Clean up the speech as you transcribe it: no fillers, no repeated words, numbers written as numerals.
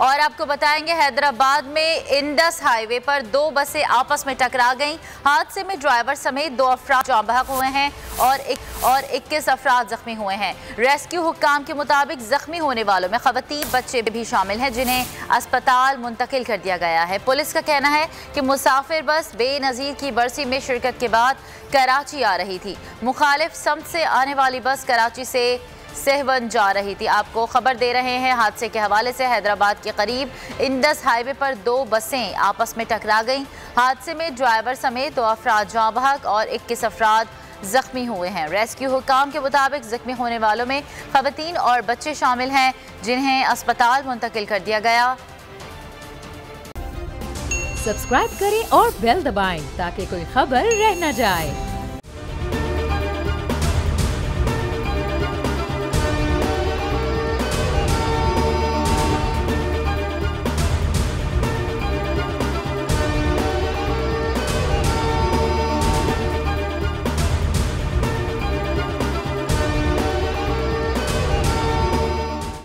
और आपको बताएंगे हैदराबाद में इंडस हाईवे पर दो बसें आपस में टकरा गईं। हादसे में ड्राइवर समेत 2 अफराद जाँ बहक हुए हैं और 21 अफराद जख्मी हुए हैं। रेस्क्यू हुक्काम के मुताबिक जख्मी होने वालों में खवातीन बच्चे भी शामिल हैं जिन्हें अस्पताल मुंतकिल कर दिया गया है। पुलिस का कहना है कि मुसाफिर बस बेनज़ीर की बरसी में शिरकत के बाद कराची आ रही थी। मुखालिफ समत से आने वाली बस कराची से सहवन जा रही थी। आपको खबर दे रहे हैं हादसे के हवाले से। हैदराबाद के करीब इंडस हाईवे पर 2 बसें आपस में टकरा गईं। हादसे में ड्राइवर समेत 2 अफराद जाँ बहक और 21 अफराद जख्मी हुए हैं। रेस्क्यू हुक्काम के मुताबिक जख्मी होने वालों में खवातीन और बच्चे शामिल हैं जिन्हें अस्पताल मुंतकिल कर दिया गया। सब्सक्राइब करें और बेल दबाएं ताकि कोई खबर रह न जाए।